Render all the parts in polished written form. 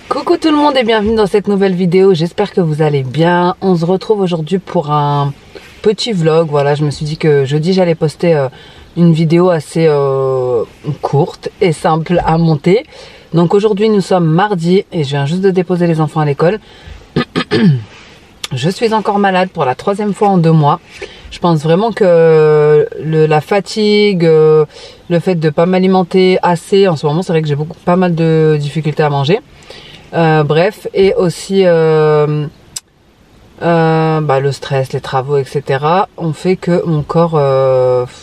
Coucou tout le monde et bienvenue dans cette nouvelle vidéo, j'espère que vous allez bien. On se retrouve aujourd'hui pour un petit vlog. Voilà, je me suis dit que jeudi j'allais poster une vidéo assez courte et simple à monter. Donc aujourd'hui nous sommes mardi et je viens juste de déposer les enfants à l'école. Je suis encore malade pour la 3e fois en 2 mois. Je pense vraiment que la fatigue, le fait de ne pas m'alimenter assez, en ce moment c'est vrai que j'ai pas mal de difficultés à manger. Bref, et aussi le stress, les travaux, etc. ont fait que mon corps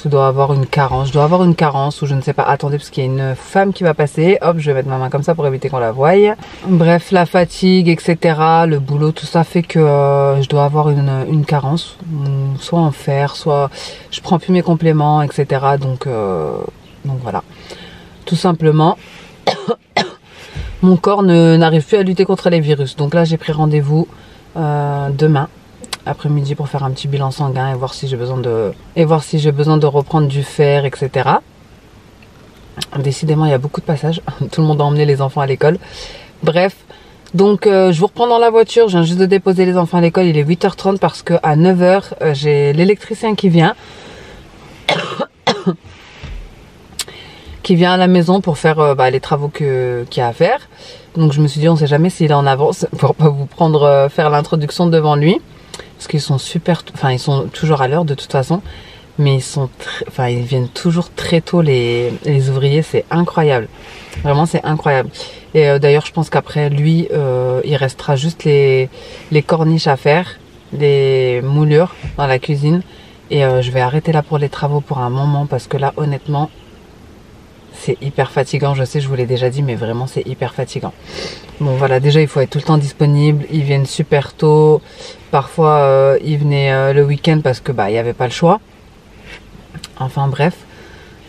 doit avoir une carence. Je dois avoir une carence ou je ne sais pas. Attendez, parce qu'il y a une femme qui va passer. Hop, je vais mettre ma main comme ça pour éviter qu'on la voie. Bref, la fatigue, etc. Le boulot, tout ça fait que je dois avoir une carence. Soit en fer, soit je prends plus mes compléments, etc. Donc voilà. Tout simplement. Mon corps n'arrive plus à lutter contre les virus. Donc là, j'ai pris rendez-vous demain après-midi pour faire un petit bilan sanguin et voir si j'ai besoin de reprendre du fer, etc. Décidément, il y a beaucoup de passages. Tout le monde a emmené les enfants à l'école. Bref, donc je vous reprends dans la voiture. Je viens juste de déposer les enfants à l'école. Il est 8h30 parce que à 9h, j'ai l'électricien qui vient. Qui vient à la maison pour faire les travaux qu'il y a à faire. Donc je me suis dit, on sait jamais s'il est en avance pour pas vous prendre faire l'introduction devant lui, parce qu'ils sont ils sont toujours à l'heure de toute façon, mais ils viennent toujours très tôt les ouvriers, c'est incroyable, vraiment c'est incroyable. Et d'ailleurs je pense qu'après lui il restera juste les corniches à faire, les moulures dans la cuisine, et je vais arrêter là pour les travaux pour un moment, parce que là honnêtement c'est hyper fatigant. Je sais, je vous l'ai déjà dit, mais vraiment c'est hyper fatigant. Bon voilà, déjà il faut être tout le temps disponible. Ils viennent super tôt. Parfois ils venaient le week-end parce que il n'y avait pas le choix. Enfin bref.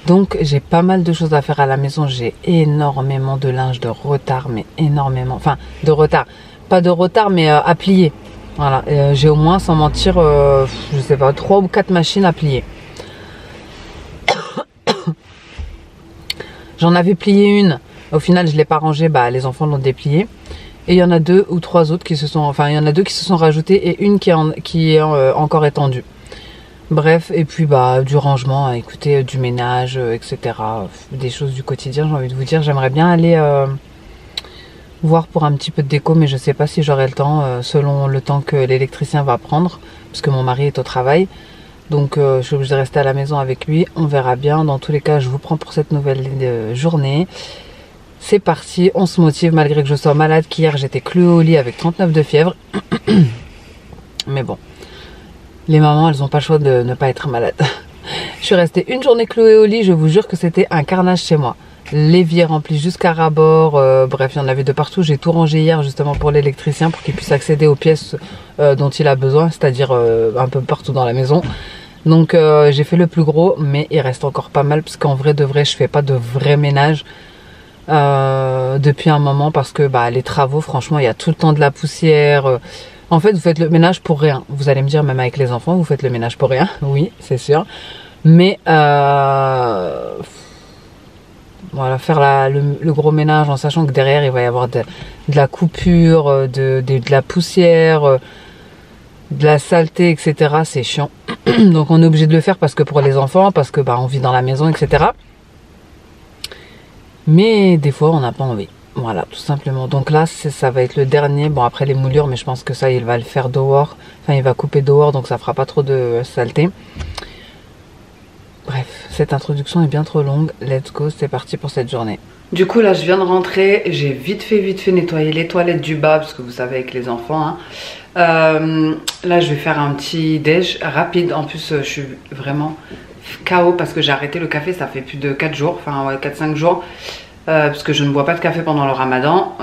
Donc j'ai pas mal de choses à faire à la maison. J'ai énormément de linge de retard, mais énormément. Enfin de retard. Pas de retard, mais à plier. Voilà. J'ai au moins, sans mentir, je sais pas, 3 ou 4 machines à plier. J'en avais plié une, au final je ne l'ai pas rangée, les enfants l'ont dépliée. Et il y en a 2 ou 3 autres qui se sont, rajoutés et une qui est encore étendue. Bref, et puis du rangement, écoutez, du ménage, etc. Des choses du quotidien, j'ai envie de vous dire. J'aimerais bien aller voir pour un petit peu de déco, mais je ne sais pas si j'aurai le temps, selon le temps que l'électricien va prendre, parce que mon mari est au travail. Donc je suis obligée de rester à la maison avec lui, on verra bien. Dans tous les cas, je vous prends pour cette nouvelle journée. C'est parti, on se motive malgré que je sois malade, qu'hier j'étais clouée au lit avec 39 de fièvre. Mais bon, les mamans elles n'ont pas le choix de ne pas être malades. Je suis restée une journée clouée au lit, je vous jure que c'était un carnage chez moi. L'évier rempli jusqu'à ras-bord, bref, il y en avait de partout. J'ai tout rangé hier justement pour l'électricien, pour qu'il puisse accéder aux pièces dont il a besoin, c'est-à-dire un peu partout dans la maison. Donc j'ai fait le plus gros, mais il reste encore pas mal, parce qu'en vrai de vrai je fais pas de vrai ménage depuis un moment, parce que les travaux, franchement il y a tout le temps de la poussière. En fait vous faites le ménage pour rien. Vous allez me dire, même avec les enfants vous faites le ménage pour rien. Oui, c'est sûr, mais voilà, faire le gros ménage en sachant que derrière il va y avoir de la coupure, de la poussière, de la saleté, etc. C'est chiant. Donc on est obligé de le faire parce que pour les enfants, parce que on vit dans la maison, etc. Mais des fois on n'a pas envie. Voilà, tout simplement. Donc là ça va être le dernier. Bon, après les moulures, mais je pense que ça il va le faire dehors. Enfin il va couper dehors, donc ça fera pas trop de saleté. Bref, cette introduction est bien trop longue. Let's go, c'est parti pour cette journée. Du coup là je viens de rentrer, j'ai vite fait nettoyer les toilettes du bas parce que vous savez avec les enfants hein. Là je vais faire un petit déj rapide. En plus je suis vraiment KO parce que j'ai arrêté le café, ça fait plus de 4 jours, enfin ouais, 4-5 jours. Parce que je ne bois pas de café pendant le ramadan.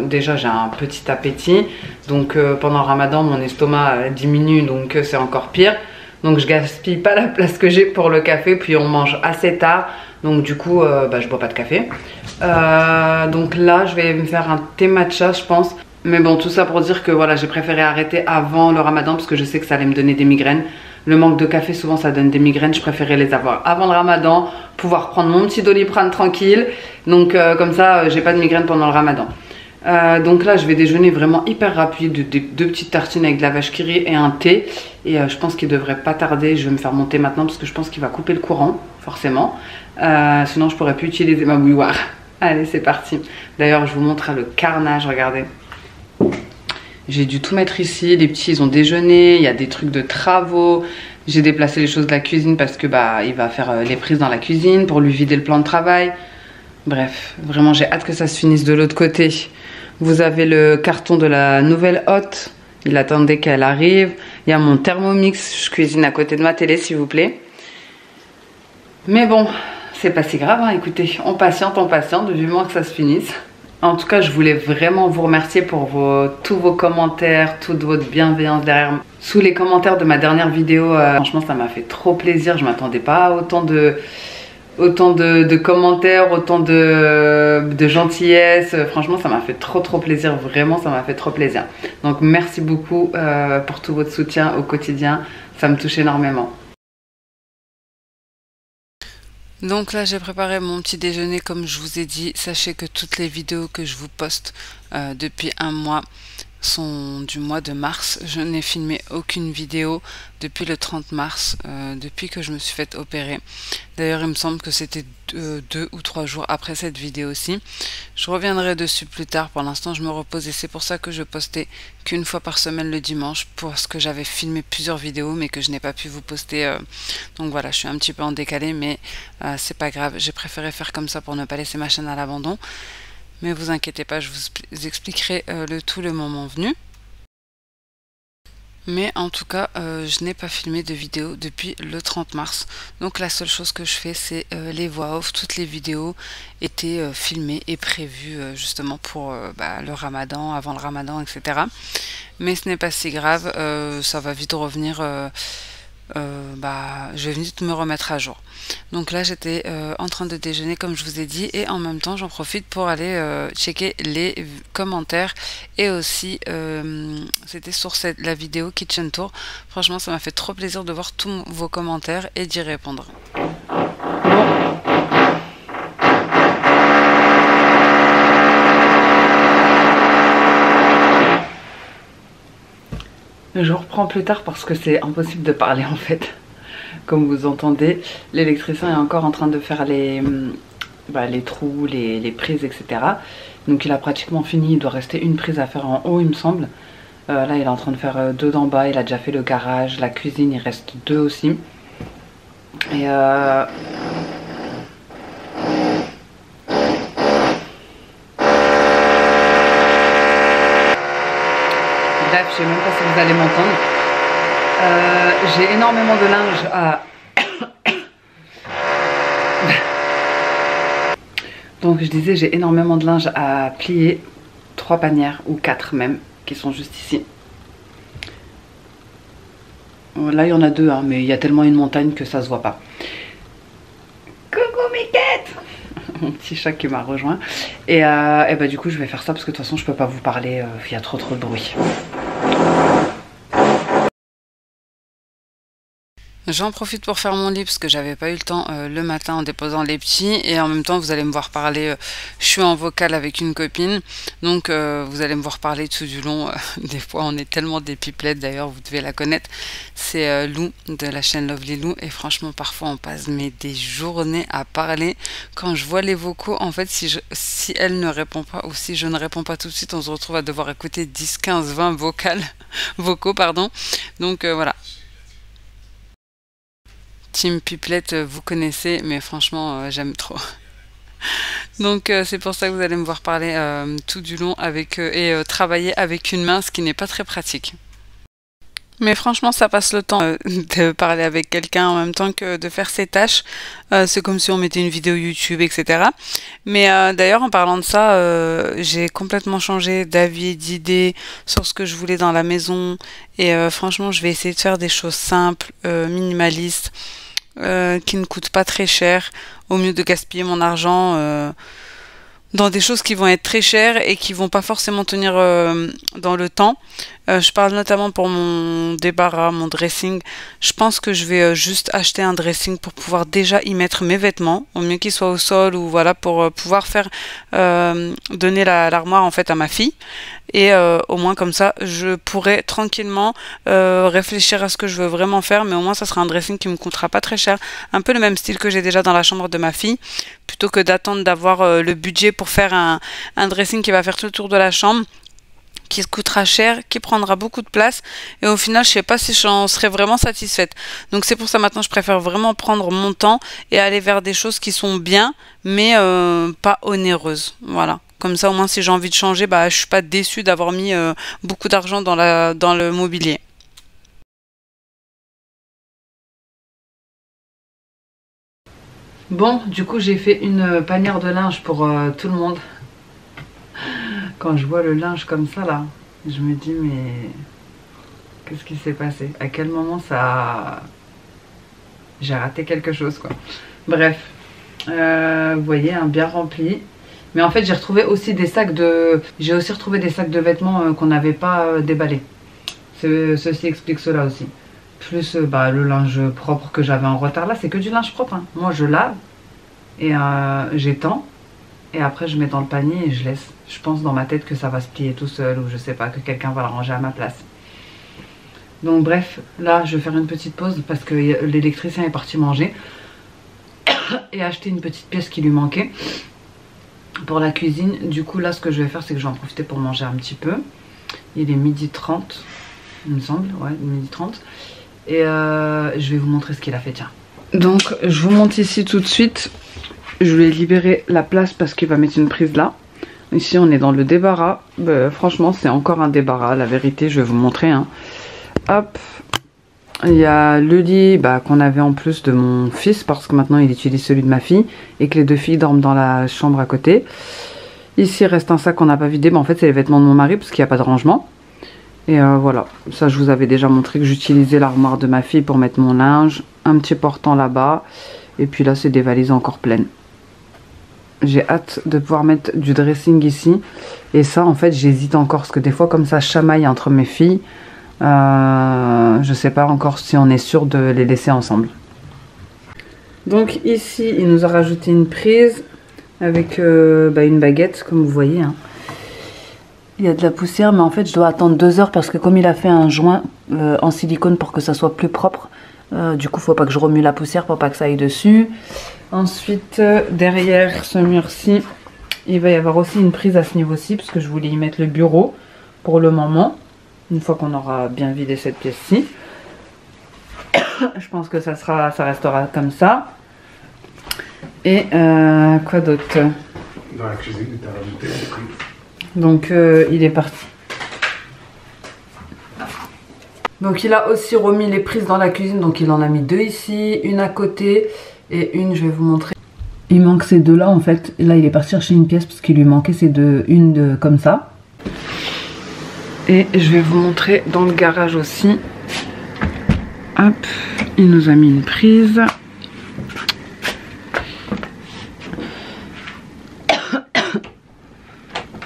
Déjà j'ai un petit appétit, donc pendant le ramadan mon estomac diminue, donc c'est encore pire. Donc je gaspille pas la place que j'ai pour le café, puis on mange assez tard, donc du coup je bois pas de café. Donc là je vais me faire un thé matcha je pense. Mais bon, tout ça pour dire que voilà, j'ai préféré arrêter avant le ramadan parce que je sais que ça allait me donner des migraines. Le manque de café souvent ça donne des migraines, je préférais les avoir avant le ramadan, pouvoir prendre mon petit Doliprane tranquille. Donc comme ça j'ai pas de migraine pendant le ramadan. Donc là je vais déjeuner vraiment hyper rapide, deux petites tartines avec de la vache qui rit et un thé. Et je pense qu'il devrait pas tarder, je vais me faire mon thé maintenant parce que je pense qu'il va couper le courant, forcément. Sinon je pourrais plus utiliser ma bouilloire. Allez c'est parti. D'ailleurs je vous montre le carnage, regardez. J'ai dû tout mettre ici, les petits ils ont déjeuné, il y a des trucs de travaux. J'ai déplacé les choses de la cuisine parce que bah il va faire les prises dans la cuisine pour lui vider le plan de travail. Bref, vraiment j'ai hâte que ça se finisse de l'autre côté. Vous avez le carton de la nouvelle hôte, il attendait qu'elle arrive. Il y a mon Thermomix, je cuisine à côté de ma télé s'il vous plaît. Mais bon, c'est pas si grave, hein. Écoutez, on patiente, vivement que ça se finisse. En tout cas, je voulais vraiment vous remercier pour tous vos commentaires, toute votre bienveillance derrière. Sous les commentaires de ma dernière vidéo, franchement, ça m'a fait trop plaisir. Je m'attendais pas à autant de commentaires, autant de gentillesse. Franchement, ça m'a fait trop plaisir. Vraiment, ça m'a fait trop plaisir. Donc, merci beaucoup pour tout votre soutien au quotidien. Ça me touche énormément. Donc là j'ai préparé mon petit déjeuner comme je vous ai dit. Sachez que toutes les vidéos que je vous poste depuis un mois sont du mois de mars. Je n'ai filmé aucune vidéo depuis le 30 mars, depuis que je me suis fait opérer. D'ailleurs il me semble que c'était 2 ou 3 jours après cette vidéo-ci. Je reviendrai dessus plus tard. Pour l'instant je me repose et c'est pour ça que je postais qu'une fois par semaine le dimanche, parce que j'avais filmé plusieurs vidéos mais que je n'ai pas pu vous poster. Donc voilà, je suis un petit peu en décalé, mais c'est pas grave. J'ai préféré faire comme ça pour ne pas laisser ma chaîne à l'abandon. Mais vous inquiétez pas, je vous expliquerai le tout le moment venu. Mais en tout cas, je n'ai pas filmé de vidéo depuis le 30 mars. Donc la seule chose que je fais, c'est les voix off. Toutes les vidéos étaient filmées et prévues justement pour le ramadan, avant le ramadan, etc. Mais ce n'est pas si grave, ça va vite revenir. Je vais vite me remettre à jour. Donc là j'étais en train de déjeuner comme je vous ai dit, et en même temps j'en profite pour aller checker les commentaires. Et aussi c'était sur la vidéo Kitchen Tour. Franchement ça m'a fait trop plaisir de voir tous vos commentaires et d'y répondre. Je reprends plus tard parce que c'est impossible de parler en fait. Comme vous entendez, l'électricien est encore en train de faire les trous, les prises, etc. Donc il a pratiquement fini, il doit rester une prise à faire en haut il me semble. Là il est en train de faire 2 d'en bas, il a déjà fait le garage, la cuisine, il reste 2 aussi. Et bref, je sais même pas si vous allez m'entendre. J'ai énormément de linge à... Donc je disais, j'ai énormément de linge à plier. 3 panières, ou 4 même, qui sont juste ici. Là il y en a 2, hein, mais il y a tellement une montagne que ça se voit pas. Coucou Miquette! Mon petit chat qui m'a rejoint. Et du coup je vais faire ça parce que de toute façon je peux pas vous parler, il y a trop de bruit. J'en profite pour faire mon lit parce que j'avais pas eu le temps le matin en déposant les petits, et en même temps vous allez me voir parler, je suis en vocal avec une copine, donc vous allez me voir parler tout du long. Des fois on est tellement des pipelettes, d'ailleurs vous devez la connaître, c'est Lou de la chaîne Lovely Lou, et franchement parfois on passe des journées à parler. Quand je vois les vocaux, en fait si elle ne répond pas, ou si je ne réponds pas tout de suite, on se retrouve à devoir écouter 10, 15, 20 vocaux, pardon. Donc voilà. Team Pipelette, vous connaissez, mais franchement, j'aime trop. Donc c'est pour ça que vous allez me voir parler tout du long avec eux et travailler avec une main, ce qui n'est pas très pratique. Mais franchement, ça passe le temps de parler avec quelqu'un en même temps que de faire ses tâches. C'est comme si on mettait une vidéo YouTube, etc. Mais d'ailleurs, en parlant de ça, j'ai complètement changé d'avis et d'idée sur ce que je voulais dans la maison. Et franchement, je vais essayer de faire des choses simples, minimalistes, qui ne coûtent pas très cher, au mieux de gaspiller mon argent dans des choses qui vont être très chères et qui vont pas forcément tenir dans le temps. Je parle notamment pour mon débarras, mon dressing. Je pense que je vais juste acheter un dressing pour pouvoir déjà y mettre mes vêtements, au mieux qu'ils soient au sol ou voilà, pour pouvoir faire donner l'armoire en fait à ma fille. Et au moins comme ça, je pourrai tranquillement réfléchir à ce que je veux vraiment faire, mais au moins ça sera un dressing qui me coûtera pas très cher. Un peu le même style que j'ai déjà dans la chambre de ma fille, plutôt que d'attendre d'avoir le budget pour faire un dressing qui va faire tout le tour de la chambre, qui coûtera cher, qui prendra beaucoup de place et au final je sais pas si j'en serais vraiment satisfaite. Donc c'est pour ça maintenant je préfère vraiment prendre mon temps et aller vers des choses qui sont bien mais pas onéreuses. Voilà. Comme ça au moins si j'ai envie de changer, bah je suis pas déçue d'avoir mis beaucoup d'argent dans le mobilier. Bon, du coup j'ai fait une panière de linge pour tout le monde. Quand je vois le linge comme ça là, je me dis mais qu'est-ce qui s'est passé? À quel moment ça... J'ai raté quelque chose quoi. Bref, vous voyez, un bien rempli. Mais en fait j'ai retrouvé aussi des sacs de... J'ai aussi retrouvé des sacs de vêtements qu'on n'avait pas déballés. Ceci explique cela aussi. Plus le linge propre que j'avais en retard. Là c'est que du linge propre. Hein. Moi je lave et j'étends. Et après je mets dans le panier et je laisse. Je pense dans ma tête que ça va se plier tout seul ou je sais pas, que quelqu'un va le ranger à ma place. Donc bref, là je vais faire une petite pause parce que l'électricien est parti manger. Et acheter une petite pièce qui lui manquait pour la cuisine. Du coup là ce que je vais faire c'est que je vais en profiter pour manger un petit peu. Il est 12h30 il me semble, ouais 12h30. Et je vais vous montrer ce qu'il a fait, tiens. Donc je vous montre ici tout de suite. Je lui ai libéré la place parce qu'il va mettre une prise là. Ici on est dans le débarras. Franchement c'est encore un débarras, la vérité je vais vous montrer. Hein. Hop. Il y a le lit qu'on avait en plus de mon fils parce que maintenant il utilise celui de ma fille. Et que les deux filles dorment dans la chambre à côté. Ici il reste un sac qu'on n'a pas vidé. En fait c'est les vêtements de mon mari parce qu'il n'y a pas de rangement. Et voilà, ça je vous avais déjà montré que j'utilisais l'armoire de ma fille pour mettre mon linge. Un petit portant là-bas. Et puis là c'est des valises encore pleines. J'ai hâte de pouvoir mettre du dressing ici. Et ça en fait j'hésite encore parce que des fois comme ça chamaille entre mes filles. Je sais pas encore si on est sûr de les laisser ensemble. Donc ici il nous a rajouté une prise avec une baguette comme vous voyez. Hein. Il y a de la poussière mais en fait je dois attendre 2 heures parce que comme il a fait un joint en silicone pour que ça soit plus propre. Du coup faut pas que je remue la poussière pour pas que ça aille dessus. Ensuite derrière ce mur-ci il va y avoir aussi une prise à ce niveau-ci parce que je voulais y mettre le bureau pour le moment. Une fois qu'on aura bien vidé cette pièce-ci. Je pense que ça restera comme ça. Et quoi d'autre? Dans la cuisine, il t'a rajouté une prise. Donc il est parti. Donc il a aussi remis les prises dans la cuisine. Donc il en a mis 2 ici, une à côté et une je vais vous montrer. Il manque ces 2 là en fait. Là il est parti chercher une pièce parce qu'il lui manquait ces 2, une comme ça. Et je vais vous montrer dans le garage aussi. Hop, il nous a mis une prise.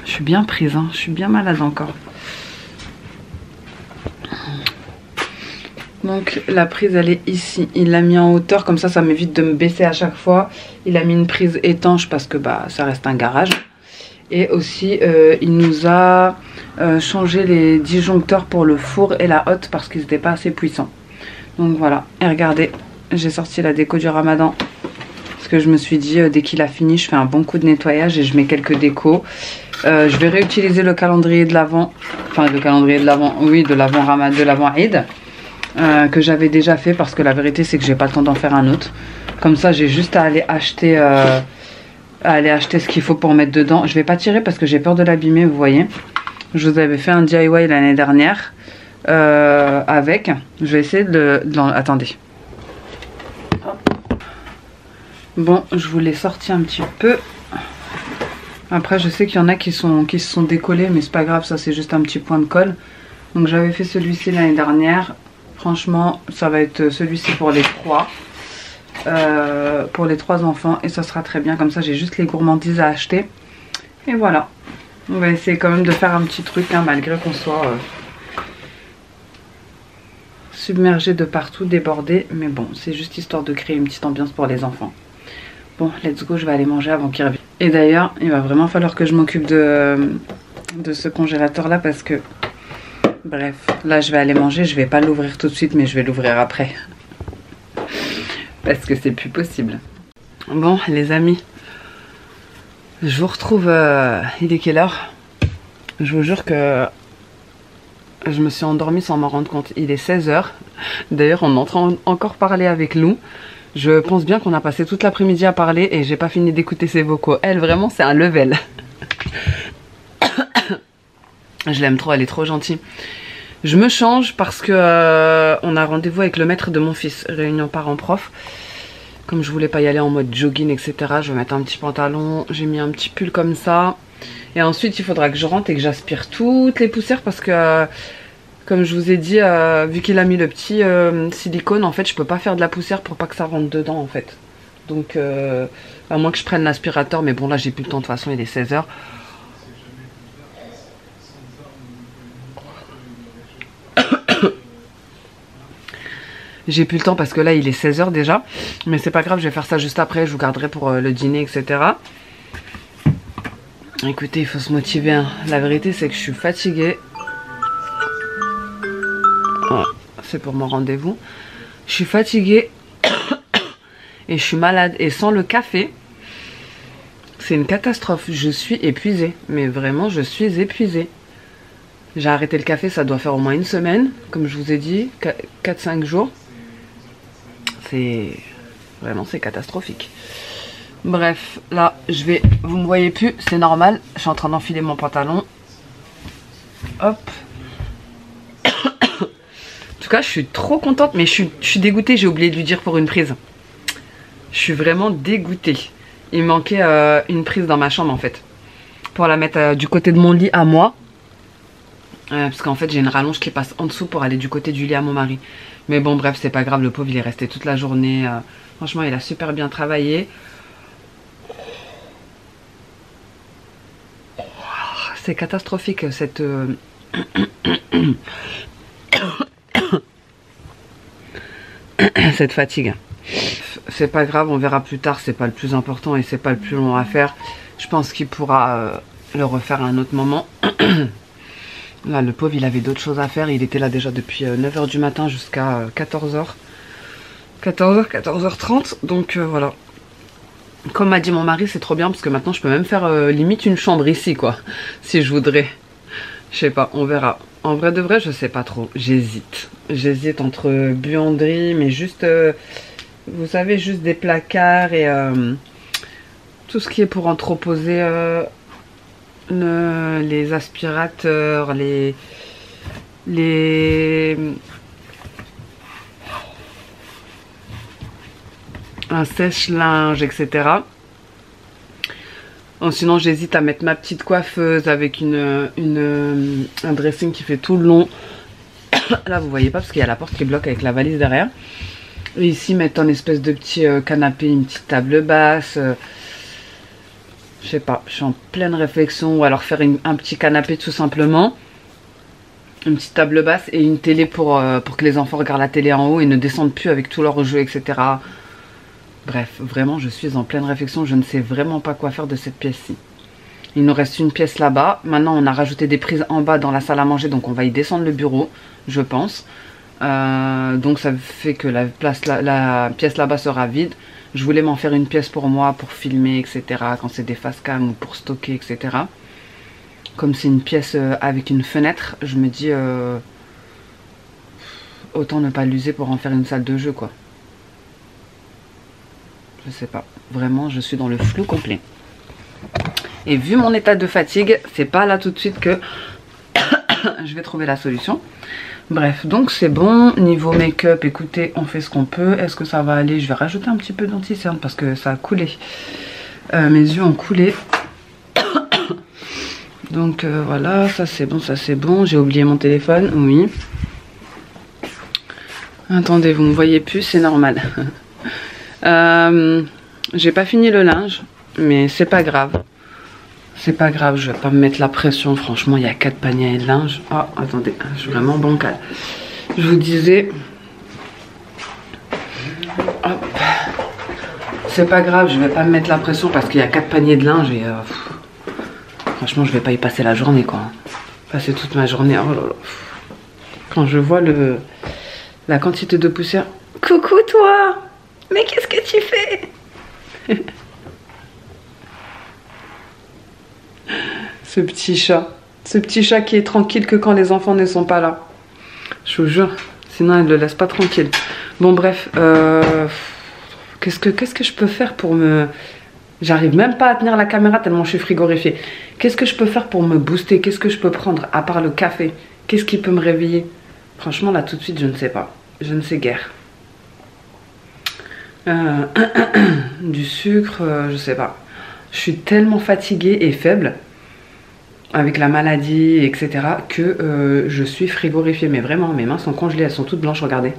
Je suis bien prise, hein. Je suis bien malade encore. Donc la prise elle est ici. Il l'a mis en hauteur, comme ça ça m'évite de me baisser à chaque fois. Il a mis une prise étanche parce que ça reste un garage. Et aussi il nous a changé les disjoncteurs pour le four et la hotte parce qu'ils n'étaient pas assez puissants. Donc voilà, et regardez, j'ai sorti la déco du ramadan. Parce que je me suis dit dès qu'il a fini je fais un bon coup de nettoyage et je mets quelques décos. Je vais réutiliser le calendrier de l'Avent. Enfin le calendrier de l'Avent, oui, de l'Avent Ramadan, de l'Avent Eid. que j'avais déjà fait parce que la vérité c'est que j'ai pas le temps d'en faire un autre. Comme ça j'ai juste à aller acheter ce qu'il faut pour mettre dedans. Je vais pas tirer parce que j'ai peur de l'abîmer, vous voyez. Je vous avais fait un DIY l'année dernière avec. Je vais essayer attendez. Bon, je vous l'ai sorti un petit peu. Après je sais qu'il y en a qui se sont décollés, mais c'est pas grave, ça c'est juste un petit point de colle. Donc j'avais fait celui-ci l'année dernière. Franchement ça va être celui-ci pour les trois. Pour les 3 enfants, et ça sera très bien. Comme ça j'ai juste les gourmandises à acheter. Et voilà. On va essayer quand même de faire un petit truc hein, malgré qu'on soit submergé de partout, débordé. Mais bon, c'est juste histoire de créer une petite ambiance pour les enfants. Bon, let's go, je vais aller manger avant qu'ils reviennent. Et d'ailleurs, il va vraiment falloir que je m'occupe de ce congélateur là parce que... Bref, là je vais aller manger, je vais pas l'ouvrir tout de suite mais je vais l'ouvrir après. Parce que c'est plus possible. Bon les amis, je vous retrouve, il est quelle heure? Je vous jure que je me suis endormie sans m'en rendre compte. Il est 16 h. D'ailleurs on est en train encore parler avec Lou. Je pense bien qu'on a passé toute l'après-midi à parler et j'ai pas fini d'écouter ses vocaux. Elle vraiment c'est un level. Je l'aime trop, elle est trop gentille. Je me change parce que on a rendez-vous avec le maître de mon fils, réunion parents-prof. Comme je voulais pas y aller en mode jogging, etc. Je vais mettre un petit pantalon, j'ai mis un petit pull comme ça. Et ensuite, il faudra que je rentre et que j'aspire toutes les poussières parce que, comme je vous ai dit, vu qu'il a mis le petit silicone, en fait, je peux pas faire de la poussière pour pas que ça rentre dedans, en fait. Donc, à moins que je prenne l'aspirateur, mais bon, là, j'ai plus le temps, de toute façon, il est 16 h. J'ai plus le temps parce que là il est 16 h déjà. Mais c'est pas grave, je vais faire ça juste après. Je vous garderai pour le dîner, etc. Écoutez, il faut se motiver hein. La vérité c'est que je suis fatiguée. Ouais, c'est pour mon rendez-vous. Je suis fatiguée. Et je suis malade. Et sans le café, c'est une catastrophe. Je suis épuisée. Mais vraiment je suis épuisée. J'ai arrêté le café, ça doit faire au moins une semaine. Comme je vous ai dit, 4-5 jours. C'est vraiment c'est catastrophique. Bref, là je vais, vous me voyez plus, c'est normal, je suis en train d'enfiler mon pantalon. Hop. En tout cas je suis trop contente, mais je suis dégoûtée, j'ai oublié de lui dire pour une prise. Je suis vraiment dégoûtée. Il me manquait une prise dans ma chambre en fait, pour la mettre du côté de mon lit à moi. Parce qu'en fait j'ai une rallonge qui passe en dessous pour aller du côté du lit à mon mari. Mais bon bref c'est pas grave, le pauvre il est resté toute la journée. Franchement il a super bien travaillé. C'est catastrophique cette... cette fatigue. C'est pas grave, on verra plus tard, c'est pas le plus important et c'est pas le plus long à faire. Je pense qu'il pourra le refaire à un autre moment. Là, le pauvre, il avait d'autres choses à faire. Il était là déjà depuis 9 h du matin jusqu'à 14 h. 14 h, 14 h 30. Donc voilà. Comme m'a dit mon mari, c'est trop bien parce que maintenant, je peux même faire limite une chambre ici, quoi. Si je voudrais. Je sais pas, on verra. En vrai de vrai, je sais pas trop. J'hésite. J'hésite entre buanderie, mais juste... vous savez, juste des placards et tout ce qui est pour entreposer... les aspirateurs, les un sèche-linge, etc. Sinon j'hésite à mettre ma petite coiffeuse avec un dressing qui fait tout le long. Là vous voyez pas parce qu'il y a la porte qui bloque avec la valise derrière. Et ici mettre un espèce de petit canapé, une petite table basse. Je sais pas, je suis en pleine réflexion. Ou alors faire un petit canapé tout simplement. Une petite table basse et une télé pour que les enfants regardent la télé en haut et ne descendent plus avec tous leurs jeux, etc. Bref, vraiment je suis en pleine réflexion. Je ne sais vraiment pas quoi faire de cette pièce-ci. Il nous reste une pièce là-bas. Maintenant on a rajouté des prises en bas dans la salle à manger. Donc on va y descendre le bureau, je pense. Donc ça fait que la pièce là-bas sera vide. Je voulais m'en faire une pièce pour moi, pour filmer, etc. Quand c'est des face cam ou pour stocker, etc. Comme c'est une pièce avec une fenêtre, je me dis... autant ne pas l'user pour en faire une salle de jeu, quoi. Je sais pas. Vraiment, je suis dans le flou complet. Et vu mon état de fatigue, c'est pas là tout de suite que je vais trouver la solution. Bref, donc c'est bon. Niveau make-up, écoutez, on fait ce qu'on peut. Est-ce que ça va aller? Je vais rajouter un petit peu d'anti-cerne parce que ça a coulé. Mes yeux ont coulé. Donc voilà, ça c'est bon, ça c'est bon. J'ai oublié mon téléphone, oui. Attendez, vous me voyez plus, c'est normal. J'ai pas fini le linge, mais c'est pas grave. C'est pas grave, je vais pas me mettre la pression. Franchement, il y a 4 paniers de linge. Oh, attendez, je suis vraiment bancale. Je vous disais... Hop. C'est pas grave, je vais pas me mettre la pression parce qu'il y a 4 paniers de linge et... franchement, je vais pas y passer la journée, quoi. Passer toute ma journée, oh là là. Quand je vois la quantité de poussière... Coucou, toi! Mais qu'est-ce que tu fais? Ce petit chat qui est tranquille que quand les enfants ne sont pas là. Je vous jure, sinon elle ne le laisse pas tranquille. Bon bref, qu'est-ce que je peux faire pour me... J'arrive même pas à tenir la caméra tellement je suis frigorifiée. Qu'est-ce que je peux faire pour me booster? Qu'est-ce que je peux prendre à part le café? Qu'est-ce qui peut me réveiller? Franchement là tout de suite je ne sais pas. Je ne sais guère. Du sucre, je sais pas. Je suis tellement fatiguée et faible avec la maladie, etc. que je suis frigorifiée. Mais vraiment, mes mains sont congelées, elles sont toutes blanches, regardez.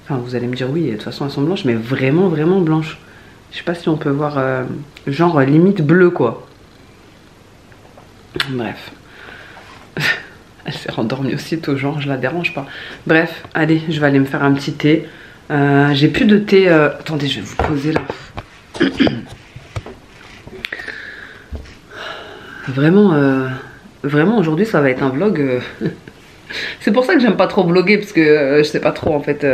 Enfin, vous allez me dire oui, de toute façon elles sont blanches, mais vraiment, vraiment blanches. Je sais pas si on peut voir, genre limite bleu, quoi. Bref. Elle s'est rendormie aussitôt, genre je la dérange pas. Bref, allez, je vais aller me faire un petit thé. J'ai plus de thé. Attendez, je vais vous poser là. Vraiment aujourd'hui ça va être un vlog. C'est pour ça que j'aime pas trop vlogger parce que je sais pas trop en fait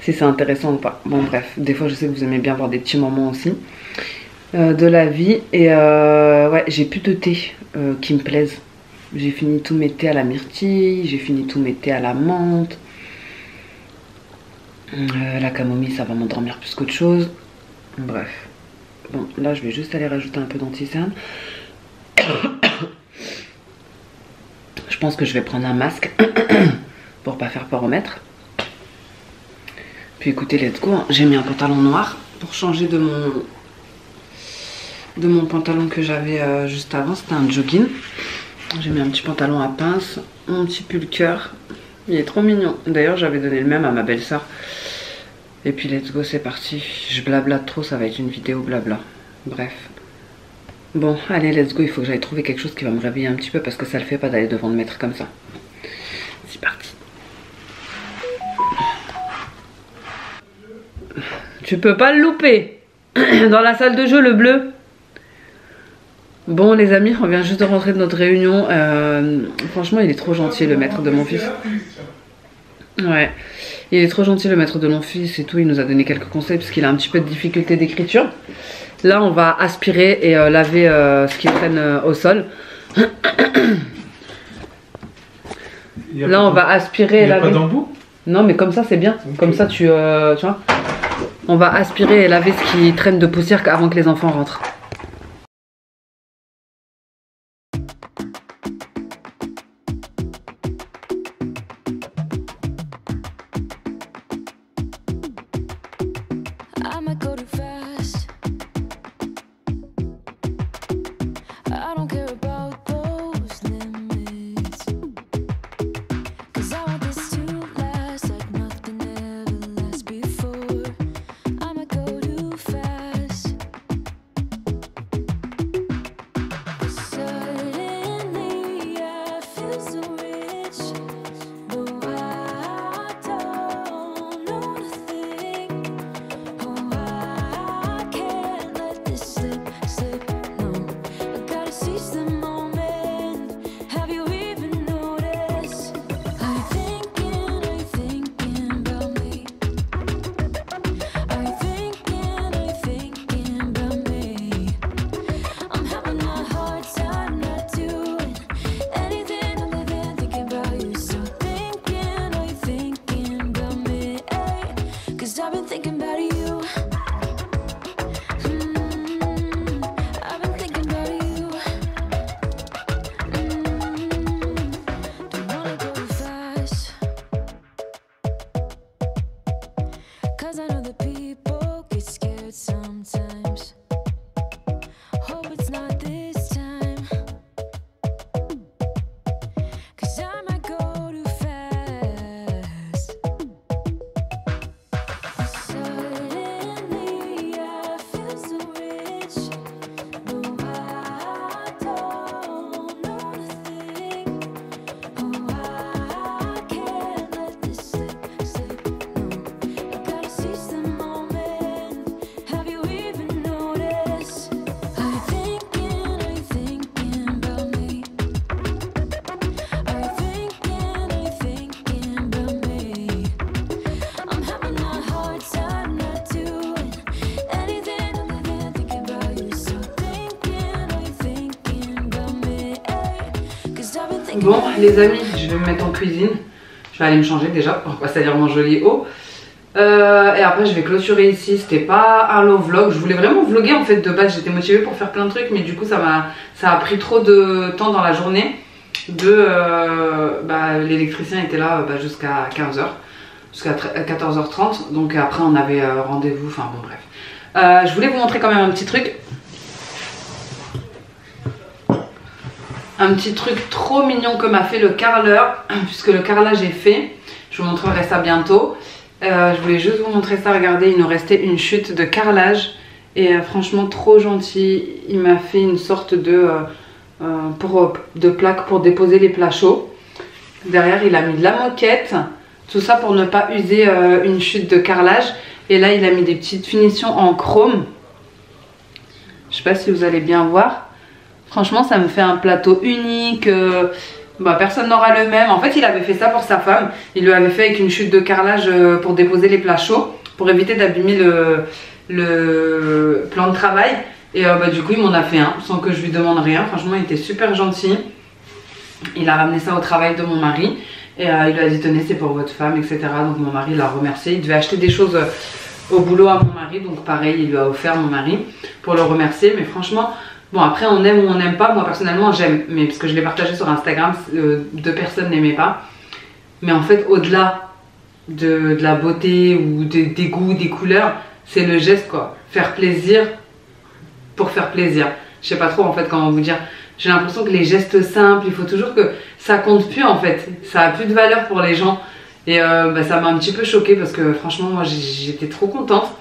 si c'est intéressant ou pas. Bon bref, des fois je sais que vous aimez bien voir des petits moments aussi de la vie. Et ouais, j'ai plus de thé qui me plaisent. J'ai fini tous mes thés à la myrtille, j'ai fini tous mes thés à la menthe. La camomille ça va m'endormir plus qu'autre chose. Bref. Bon là je vais juste aller rajouter un peu d'anti-cerne. Je pense que je vais prendre un masque pour pas faire peur au maître. Puis écoutez, let's go. J'ai mis un pantalon noir pour changer de mon pantalon que j'avais juste avant. C'était un jogging. J'ai mis un petit pantalon à pince, mon petit pull cœur. Il est trop mignon. D'ailleurs, j'avais donné le même à ma belle-sœur. Et puis let's go, c'est parti. Je blablate trop, ça va être une vidéo blabla. Bref. Bon, allez, let's go. Il faut que j'aille trouver quelque chose qui va me réveiller un petit peu parce que ça le fait pas d'aller devant le maître comme ça. C'est parti. Tu peux pas le louper. Dans la salle de jeu, le bleu. Bon, les amis, on vient juste de rentrer de notre réunion. Franchement, il est trop gentil, le maître de mon fils. Ouais, il est trop gentil, le maître de mon fils et tout. Il nous a donné quelques conseils parce qu'il a un petit peu de difficulté d'écriture. Là, on va aspirer et laver ce qui traîne au sol. Là, on va aspirer et laver. Il n'y a pas d'embout? Non, mais comme ça, c'est bien. Okay. Comme ça, tu vois. On va aspirer et laver ce qui traîne de poussière avant que les enfants rentrent. She's the Bon les amis, je vais me mettre en cuisine. Je vais aller me changer déjà pour passer à dire mon joli haut. Et après je vais clôturer ici. C'était pas un long vlog. Je voulais vraiment vlogger en fait de base. J'étais motivée pour faire plein de trucs, mais du coup ça a pris trop de temps dans la journée. L'électricien était là jusqu'à 15h, jusqu'à 14h30. Donc après on avait rendez-vous. Enfin bon bref. Je voulais vous montrer quand même un petit truc. Un petit truc trop mignon que m'a fait le carreleur, puisque le carrelage est fait. Je vous montrerai ça bientôt. Je voulais juste vous montrer ça. Regardez, il nous restait une chute de carrelage. Et franchement trop gentil. Il m'a fait une sorte de plaque pour déposer les plats chauds. Derrière il a mis de la moquette. Tout ça pour ne pas user une chute de carrelage. Et là il a mis des petites finitions en chrome. Je sais pas si vous allez bien voir. Franchement ça me fait un plateau unique. Personne n'aura le même. En fait il avait fait ça pour sa femme. Il lui avait fait avec une chute de carrelage pour déposer les plats chauds. Pour éviter d'abîmer le plan de travail. Et du coup il m'en a fait un sans que je lui demande rien. Franchement il était super gentil. Il a ramené ça au travail de mon mari. Et il lui a dit tenez c'est pour votre femme etc. Donc mon mari l'a remercié. Il devait acheter des choses au boulot à mon mari. Donc pareil il lui a offert mon mari pour le remercier. Mais franchement bon après on aime ou on n'aime pas. Moi personnellement j'aime. Mais parce que je l'ai partagé sur Instagram, 2 personnes n'aimaient pas. Mais en fait au-delà de la beauté ou des goûts, des couleurs, c'est le geste quoi. Faire plaisir pour faire plaisir. Je sais pas trop en fait comment vous dire. J'ai l'impression que les gestes simples, il faut toujours que ça compte plus en fait. Ça a plus de valeur pour les gens. Et ça m'a un petit peu choquée parce que franchement moi j'étais trop contente.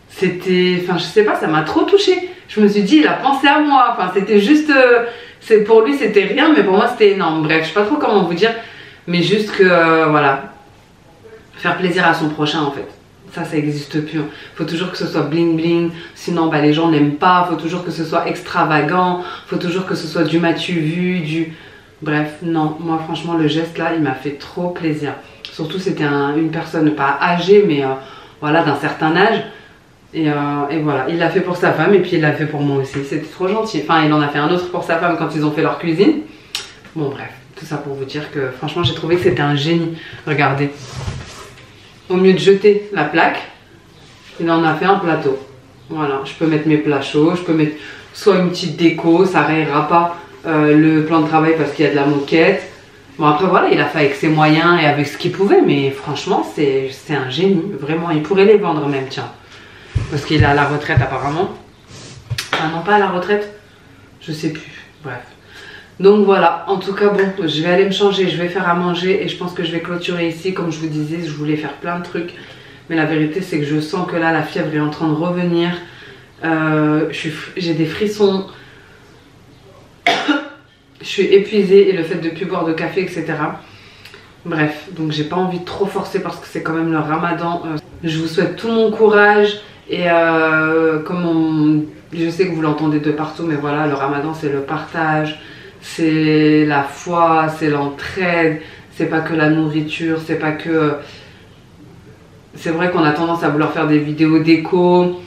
C'était, enfin je sais pas, ça m'a trop touchée. Je me suis dit il a pensé à moi. Enfin c'était juste, pour lui c'était rien mais pour moi c'était énorme. Bref je sais pas trop comment vous dire. Mais juste que voilà, faire plaisir à son prochain en fait. Ça n'existe plus. Faut toujours que ce soit bling bling, sinon les gens n'aiment pas. Faut toujours que ce soit extravagant. Faut toujours que ce soit du m'as-tu vu, Bref, non. Moi franchement le geste là, il m'a fait trop plaisir. Surtout c'était une personne pas âgée, mais voilà, d'un certain âge. Et voilà, il l'a fait pour sa femme et puis il l'a fait pour moi aussi. C'était trop gentil. Enfin, il en a fait un autre pour sa femme quand ils ont fait leur cuisine. Bon bref, tout ça pour vous dire que franchement j'ai trouvé que c'était un génie. Regardez. Au mieux de jeter la plaque, il en a fait un plateau. Voilà, je peux mettre mes plats chauds, je peux mettre soit une petite déco, ça rayera pas le plan de travail parce qu'il y a de la moquette. Bon après voilà, il a fait avec ses moyens et avec ce qu'il pouvait, mais franchement c'est un génie, vraiment. Il pourrait les vendre même, tiens. Parce qu'il est à la retraite apparemment. Ah non, pas à la retraite, je sais plus, bref. Donc voilà, en tout cas bon, je vais aller me changer, je vais faire à manger et je pense que je vais clôturer ici. Comme je vous disais, je voulais faire plein de trucs. Mais la vérité c'est que je sens que là la fièvre est en train de revenir. J'ai des frissons. Je suis épuisée et le fait de ne plus boire de café etc. Bref, donc j'ai pas envie de trop forcer parce que c'est quand même le ramadan. Je vous souhaite tout mon courage. Et je sais que vous l'entendez de partout, mais voilà, le ramadan c'est le partage. C'est la foi, c'est l'entraide, c'est pas que la nourriture, c'est pas que... C'est vrai qu'on a tendance à vouloir faire des vidéos déco,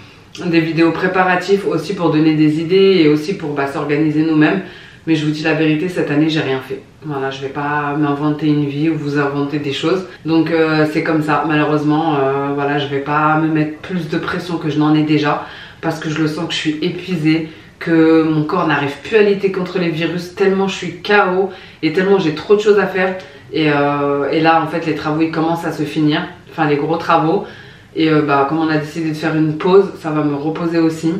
des vidéos préparatives aussi pour donner des idées et aussi pour s'organiser nous-mêmes. Mais je vous dis la vérité, cette année j'ai rien fait. Voilà, je vais pas m'inventer une vie ou vous inventer des choses. Donc c'est comme ça, malheureusement, voilà, je vais pas me mettre plus de pression que je n'en ai déjà. Parce que je le sens que je suis épuisée, que mon corps n'arrive plus à lutter contre les virus, tellement je suis KO et tellement j'ai trop de choses à faire. Et là en fait les travaux ils commencent à se finir, enfin les gros travaux. Et comme on a décidé de faire une pause, ça va me reposer aussi.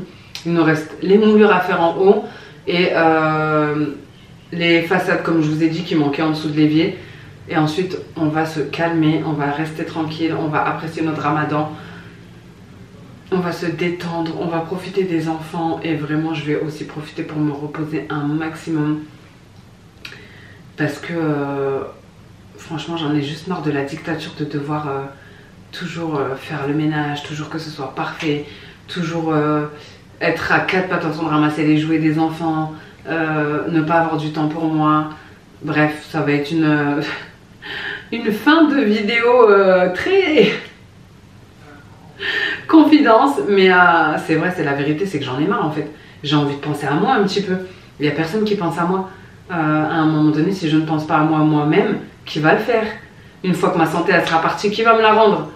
Il nous reste les moulures à faire en haut et les façades comme je vous ai dit qui manquaient en dessous de l'évier. Et ensuite on va se calmer, on va rester tranquille, on va apprécier notre ramadan. On va se détendre, on va profiter des enfants et vraiment je vais aussi profiter pour me reposer un maximum. Parce que franchement j'en ai juste marre de la dictature de devoir toujours faire le ménage, toujours que ce soit parfait, toujours être à 4 pattes en train de ramasser les jouets des enfants, ne pas avoir du temps pour moi. Bref, ça va être une fin de vidéo très... confidence, mais c'est vrai, c'est la vérité, c'est que j'en ai marre en fait. J'ai envie de penser à moi un petit peu. Il n'y a personne qui pense à moi. à un moment donné, si je ne pense pas à moi-même, qui va le faire? Une fois que ma santé elle sera partie, qui va me la rendre?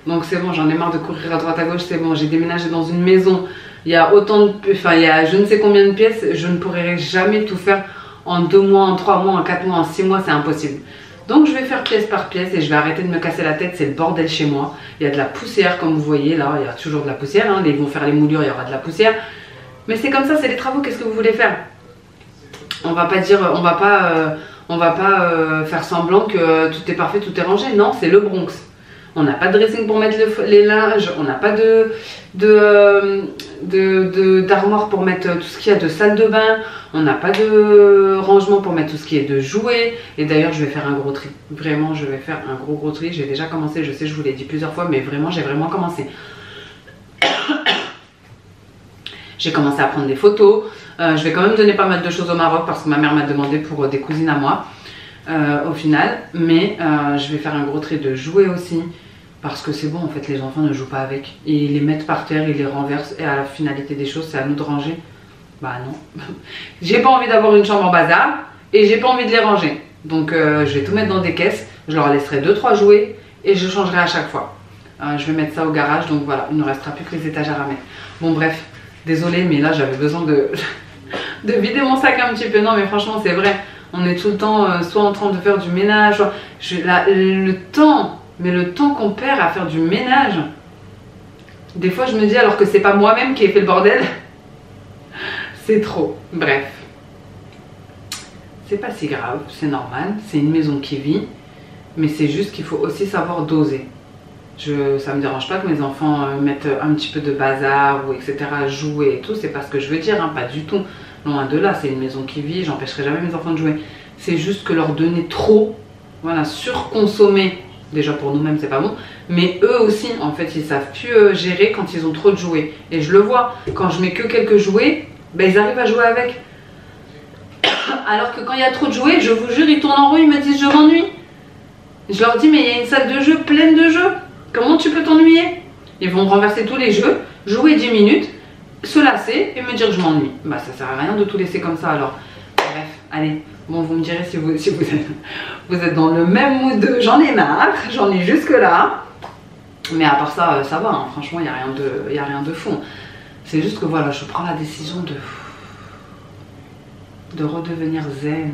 Donc c'est bon, j'en ai marre de courir à droite à gauche, c'est bon, j'ai déménagé dans une maison, il y a autant de, enfin il y a je ne sais combien de pièces, je ne pourrai jamais tout faire en 2 mois, en 3 mois, en 4 mois, en 6 mois, c'est impossible. Donc je vais faire pièce par pièce et je vais arrêter de me casser la tête, c'est le bordel chez moi. Il y a de la poussière comme vous voyez là, il y a toujours de la poussière, hein. Ils vont faire les moulures, il y aura de la poussière. Mais c'est comme ça, c'est les travaux, qu'est-ce que vous voulez faire? On va pas dire, on va pas faire semblant que tout est parfait, tout est rangé. Non, c'est le Bronx. On n'a pas de dressing pour mettre les linges, on n'a pas d'armoire pour mettre tout ce qu'il y a de salle de bain, on n'a pas de rangement pour mettre tout ce qui est de jouets. Et d'ailleurs, je vais faire un gros tri. Vraiment, je vais faire un gros tri. J'ai déjà commencé, je sais, je vous l'ai dit plusieurs fois, mais vraiment, j'ai vraiment commencé. J'ai commencé à prendre des photos. Je vais quand même donner pas mal de choses au Maroc parce que ma mère m'a demandé pour des cousines à moi au final. Mais je vais faire un gros tri de jouets aussi. Parce que c'est bon, en fait, les enfants ne jouent pas avec. Ils les mettent par terre, ils les renversent. Et à la finalité des choses, c'est à nous de ranger. Bah non. J'ai pas envie d'avoir une chambre en bazar. Et j'ai pas envie de les ranger. Donc je vais tout mettre dans des caisses. Je leur laisserai 2-3 jouets. Et je changerai à chaque fois. Je vais mettre ça au garage. Donc voilà, il ne restera plus que les étagères à mettre. Bon bref, désolée, mais là j'avais besoin de vider mon sac un petit peu. Non mais franchement c'est vrai. On est tout le temps soit en train de faire du ménage. Le temps... Mais le temps qu'on perd à faire du ménage, des fois je me dis alors que c'est pas moi-même qui ai fait le bordel, c'est trop. Bref, c'est pas si grave, c'est normal, c'est une maison qui vit, mais c'est juste qu'il faut aussi savoir doser. Ça me dérange pas que mes enfants mettent un petit peu de bazar ou etc. jouer et tout, c'est pas ce que je veux dire, hein, pas du tout. Loin de là, c'est une maison qui vit, j'empêcherai jamais mes enfants de jouer. C'est juste que leur donner trop, voilà, surconsommer. Déjà pour nous-mêmes c'est pas bon, mais eux aussi en fait ils savent plus gérer quand ils ont trop de jouets. Et je le vois, quand je mets que quelques jouets, ben, ils arrivent à jouer avec. Alors que quand il y a trop de jouets, je vous jure, ils tournent en rond, ils me disent je m'ennuie. Je leur dis mais il y a une salle de jeu pleine de jeux, comment tu peux t'ennuyer? Ils vont renverser tous les jeux, jouer 10 minutes, se lasser et me dire je m'ennuie. Bah ça sert à rien de tout laisser comme ça alors. Bref, allez. Bon, vous me direz si vous êtes dans le même mood, j'en ai marre, j'en ai jusque là. Mais à part ça, ça va, hein. Franchement, il n'y a rien de fou. C'est juste que voilà, je prends la décision de redevenir zen,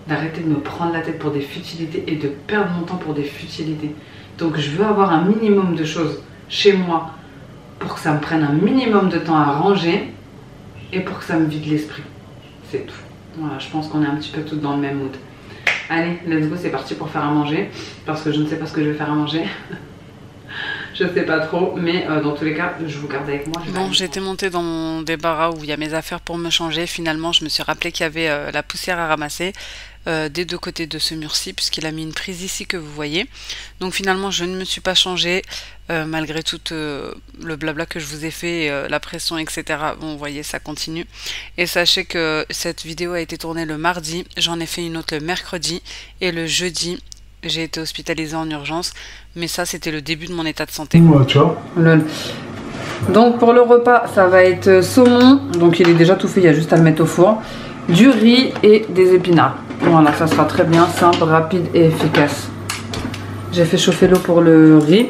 d'arrêter de me prendre la tête pour des futilités et de perdre mon temps pour des futilités. Donc je veux avoir un minimum de choses chez moi pour que ça me prenne un minimum de temps à ranger et pour que ça me vide l'esprit. C'est tout. Voilà, je pense qu'on est un petit peu toutes dans le même mood. Allez, let's go, c'est parti pour faire à manger. Parce que je ne sais pas ce que je vais faire à manger. Je sais pas trop, mais dans tous les cas, je vous garde avec moi. Bon, j'étais montée dans mon débarras où il y a mes affaires pour me changer. Finalement, je me suis rappelé qu'il y avait la poussière à ramasser des deux côtés de ce mur-ci, puisqu'il a mis une prise ici que vous voyez. Donc finalement, je ne me suis pas changée, malgré tout le blabla que je vous ai fait, la pression, etc. Bon, vous voyez, ça continue. Et sachez que cette vidéo a été tournée le mardi, j'en ai fait une autre le mercredi, et le jeudi, j'ai été hospitalisée en urgence, mais ça c'était le début de mon état de santé. Ouais, tu vois. Donc pour le repas, ça va être saumon, donc il est déjà tout fait, il y a juste à le mettre au four, du riz et des épinards. Voilà, ça sera très bien, simple, rapide et efficace. J'ai fait chauffer l'eau pour le riz,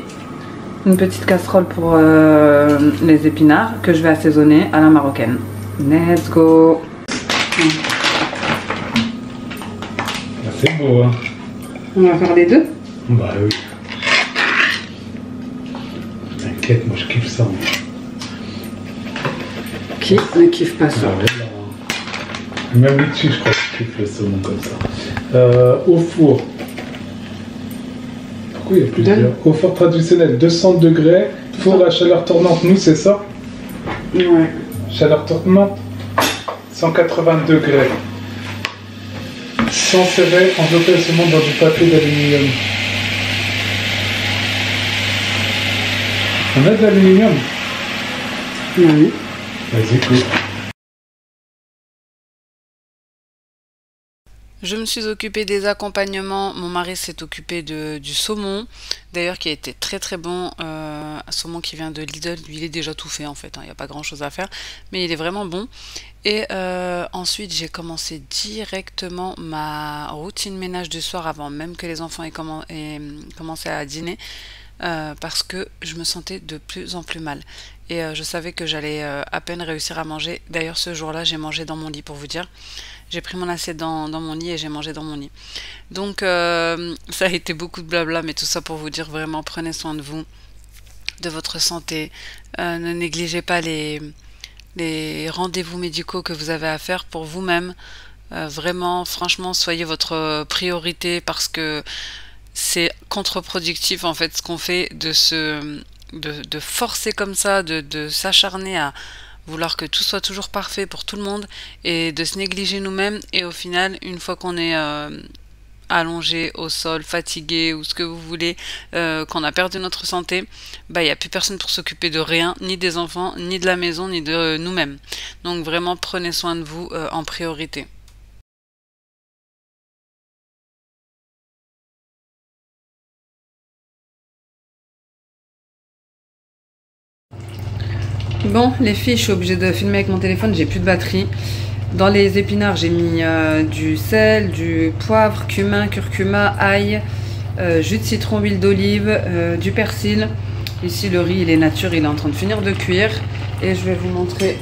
une petite casserole pour les épinards que je vais assaisonner à la marocaine. Let's go. C'est beau, hein. On va faire les deux? Bah oui. T'inquiète, moi je kiffe ça. Moi. Qui ne kiffe pas ça? Ah ouais, là. Même ici, je crois que je kiffe le saumon comme ça. Au four. Pourquoi il y a plusieurs? Au four traditionnel, 200 degrés. Four à chaleur tournante, nous c'est ça? Ouais. Chaleur tournante, 180 degrés. Sans serrer, envelopper le saumon dans du papier d'aluminium. On a de l'aluminium? Oui. Vas-y, coupe. Je me suis occupée des accompagnements. Mon mari s'est occupé du saumon, d'ailleurs qui a été très très bon. Un saumon qui vient de Lidl, lui il est déjà tout fait en fait, hein, il n'y a pas grand chose à faire, mais il est vraiment bon. Et ensuite j'ai commencé directement ma routine ménage du soir avant même que les enfants aient commencé à dîner. Parce que je me sentais de plus en plus mal. Et je savais que j'allais à peine réussir à manger. D'ailleurs, ce jour-là, j'ai mangé dans mon lit, pour vous dire. J'ai pris mon assiette dans mon lit et j'ai mangé dans mon lit. Donc, ça a été beaucoup de blabla, mais tout ça pour vous dire vraiment, prenez soin de vous, de votre santé. Ne négligez pas les rendez-vous médicaux que vous avez à faire pour vous-même. Vraiment, franchement, soyez votre priorité parce que c'est contre-productif en fait ce qu'on fait de forcer comme ça, de s'acharner à vouloir que tout soit toujours parfait pour tout le monde et de se négliger nous-mêmes et au final une fois qu'on est allongé au sol, fatigué ou ce que vous voulez, qu'on a perdu notre santé, bah il n'y a plus personne pour s'occuper de rien, ni des enfants, ni de la maison, ni de nous-mêmes. Donc vraiment prenez soin de vous en priorité. Bon, les filles, je suis obligée de filmer avec mon téléphone, j'ai plus de batterie. Dans les épinards, j'ai mis du sel, du poivre, cumin, curcuma, ail, jus de citron, huile d'olive, du persil. Ici, le riz, il est nature, il est en train de finir de cuire. Et je vais vous montrer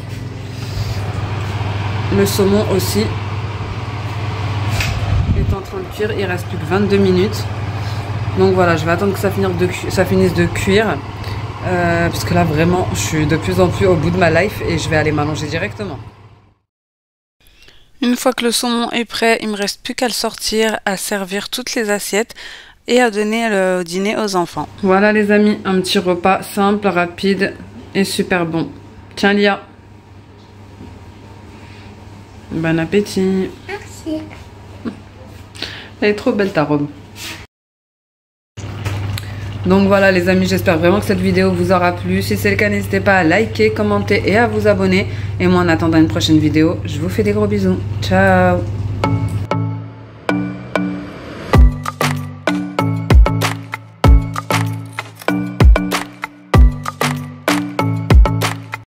le saumon aussi. Il est en train de cuire, il reste plus que 22 minutes. Donc voilà, je vais attendre que ça finisse de cuire. Parce que là vraiment je suis de plus en plus au bout de ma life et je vais aller m'allonger directement. Une fois que le saumon est prêt, il me reste plus qu'à le sortir, à servir toutes les assiettes et à donner le dîner aux enfants. Voilà les amis, un petit repas simple, rapide et super bon. Tiens Lia. Bon appétit. Merci. Elle est trop belle ta robe. Donc voilà les amis, j'espère vraiment que cette vidéo vous aura plu. Si c'est le cas, n'hésitez pas à liker, commenter et à vous abonner. Et moi en attendant une prochaine vidéo, je vous fais des gros bisous. Ciao.